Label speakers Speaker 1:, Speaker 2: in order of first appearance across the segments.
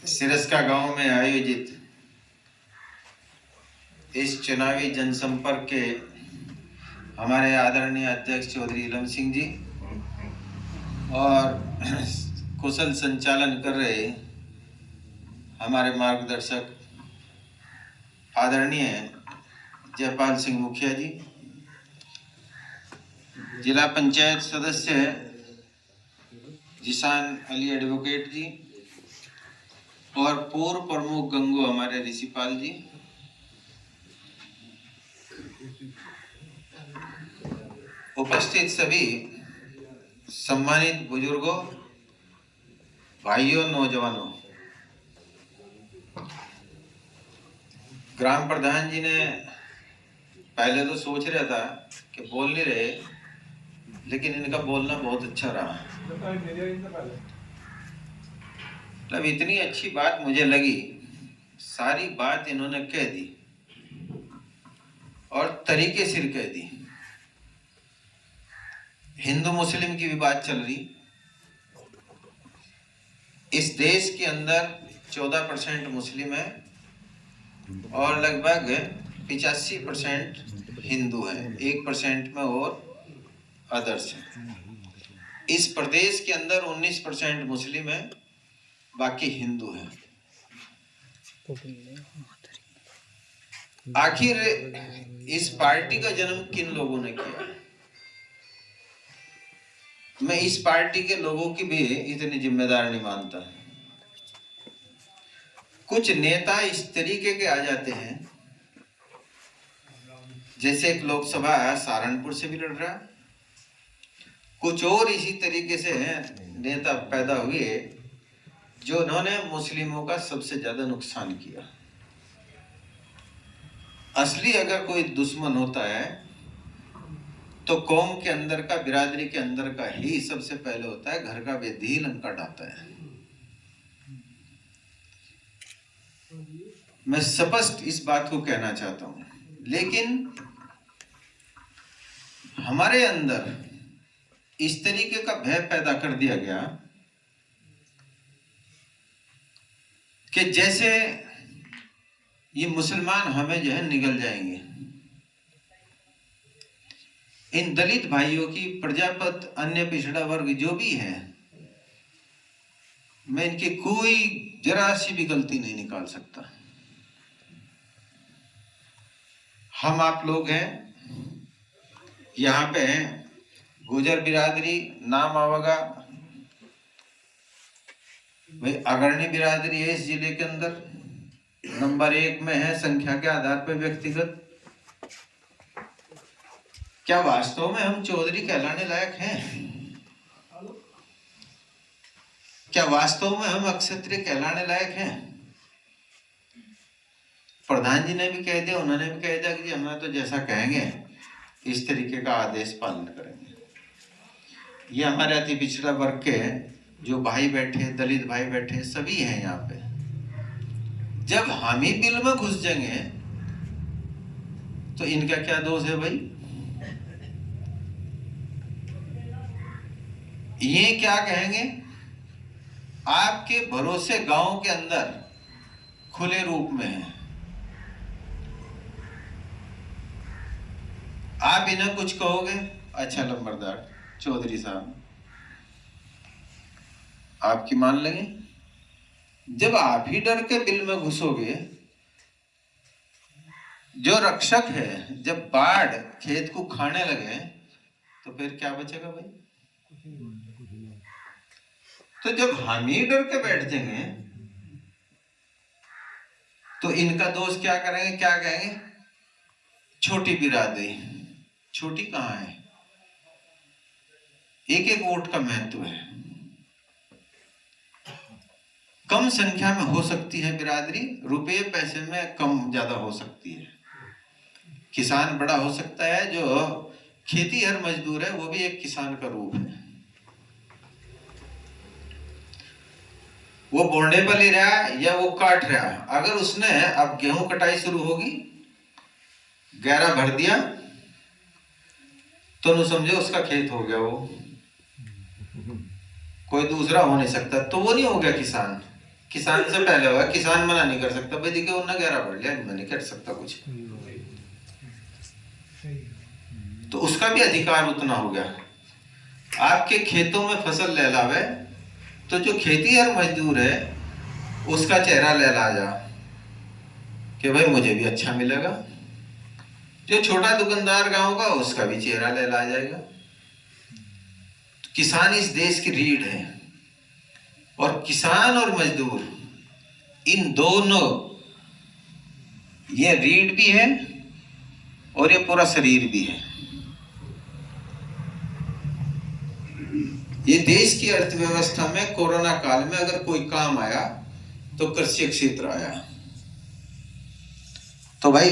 Speaker 1: सिरस्का गांव में आयोजित इस चुनावी जनसंपर्क के हमारे आदरणीय अध्यक्ष चौधरी इलम सिंह जी और कुशल संचालन कर रहे हमारे मार्गदर्शक आदरणीय जयपाल सिंह मुखिया जी, जिला पंचायत सदस्य जिसान अली एडवोकेट जी और पूर्व प्रमुख गंगो हमारे ऋषिपाल जी, उपस्थित सभी सम्मानित बुजुर्गों, भाइयों, नौजवानों, ग्राम प्रधान जी ने पहले तो सोच रहा था कि बोल नहीं रहे, लेकिन इनका बोलना बहुत अच्छा रहा। मतलब इतनी अच्छी बात मुझे लगी, सारी बात इन्होंने कह दी और तरीके से कह दी। हिंदू मुस्लिम की भी बात चल रही। इस देश के अंदर 14% मुस्लिम है और लगभग 85% हिंदू है, 1% में और अदर्स है। इस प्रदेश के अंदर 19% मुस्लिम है, बाकी हिंदू है। आखिर इस पार्टी का जन्म किन लोगों ने किया? मैं इस पार्टी के लोगों की भी इतनी जिम्मेदार नहीं मानता। कुछ नेता इस तरीके के आ जाते हैं, जैसे एक लोकसभा सहारनपुर से भी लड़ रहा, कुछ और इसी तरीके से नेता पैदा हुए जो उन्होंने मुस्लिमों का सबसे ज्यादा नुकसान किया। असली अगर कोई दुश्मन होता है तो कौम के अंदर का, बिरादरी के अंदर का ही सबसे पहले होता है। घर का बेदी लंका ढाता है। मैं स्पष्ट इस बात को कहना चाहता हूं, लेकिन हमारे अंदर इस तरीके का भय पैदा कर दिया गया कि जैसे ये मुसलमान हमें जो है निगल जाएंगे। इन दलित भाइयों की, प्रजापत, अन्य पिछड़ा वर्ग जो भी है, मैं इनकी कोई जरा सी भी गलती नहीं निकाल सकता। हम आप लोग हैं, यहाँ पे गुजर बिरादरी नाम आवेगा भाई, अग्रणी बिरादरी है इस जिले के अंदर, नंबर 1 में है संख्या के आधार पर व्यक्तिगत। क्या वास्तव में हम चौधरी कहलाने लायक हैं? क्या वास्तव में हम अक्षत्रिय कहलाने लायक हैं? प्रधान जी ने भी कह दिया, उन्होंने भी कह दिया कि हमें तो जैसा कहेंगे इस तरीके का आदेश पालन करेंगे। ये हमारे अति पिछड़ा वर्ग के जो भाई बैठे, दलित भाई बैठे, सभी हैं यहाँ पे। जब हम ही बिल में घुस जाएंगे तो इनका क्या दोष है भाई? ये क्या कहेंगे? आपके भरोसे गांव के अंदर खुले रूप में है, आप इन्हें कुछ कहोगे, अच्छा लंबरदार चौधरी साहब आपकी मान लेंगे। जब आप ही डर के बिल में घुसोगे, जो रक्षक है, जब बाढ़ खेत को खाने लगे तो फिर क्या बचेगा भाई? तो जब हम ही डर के बैठ जाएंगे तो इनका दोष क्या करेंगे, क्या कहेंगे? छोटी बिरादरी। छोटी कहाँ है? एक एक वोट का महत्व है। कम संख्या में हो सकती है बिरादरी, रुपये पैसे में कम ज्यादा हो सकती है। किसान बड़ा हो सकता है, जो खेती हर मजदूर है वो भी एक किसान का रूप है। वो बोंडे पर ले रहा या वो काट रहा, अगर उसने अब गेहूं कटाई शुरू होगी, गहरा भर दिया तो न समझो उसका खेत हो गया। वो कोई दूसरा हो नहीं सकता, तो वो नहीं हो गया किसान। किसान से पहले होगा, किसान मना नहीं कर सकता भाई देखिए उन्होंने गहरा पढ़ लिया, मैं नहीं कर सकता कुछ, तो उसका भी अधिकार उतना हो गया। आपके खेतों में फसल लहलावे तो जो खेतीहर मजदूर है उसका चेहरा लहला जा कि भाई मुझे भी अच्छा मिलेगा, जो छोटा दुकानदार गांव का उसका भी चेहरा लहला जाएगा। तो किसान इस देश की रीढ़ है, और किसान और मजदूर इन दोनों, ये रीढ़ भी है और ये पूरा शरीर भी है। ये देश की अर्थव्यवस्था में कोरोना काल में अगर कोई काम आया तो कृषि क्षेत्र आया। तो भाई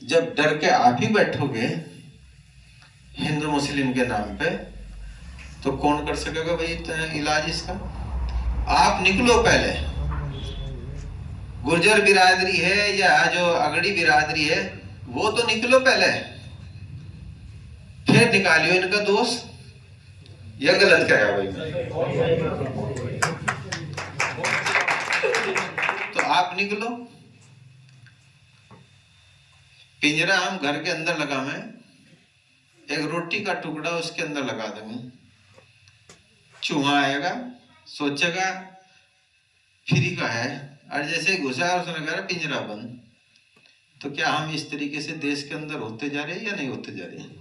Speaker 1: जब डर के आप ही बैठोगे हिंदू मुस्लिम के नाम पे, तो कौन कर सकेगा भाई इलाज इसका? आप निकलो पहले, गुर्जर बिरादरी है या जो अगड़ी बिरादरी है वो तो निकलो पहले, फिर निकालियो इनका दोष। यह गलत क्या है भाई? तो आप निकलो, पिंजरा हम घर के अंदर लगावे, एक रोटी का टुकड़ा उसके अंदर लगा देंगे, चूहा आएगा सोचेगा फ्री का है, और जैसे घुसा और उसने कहा पिंजरा बंद। तो क्या हम इस तरीके से देश के अंदर होते जा रहे हैं या नहीं होते जा रहे हैं?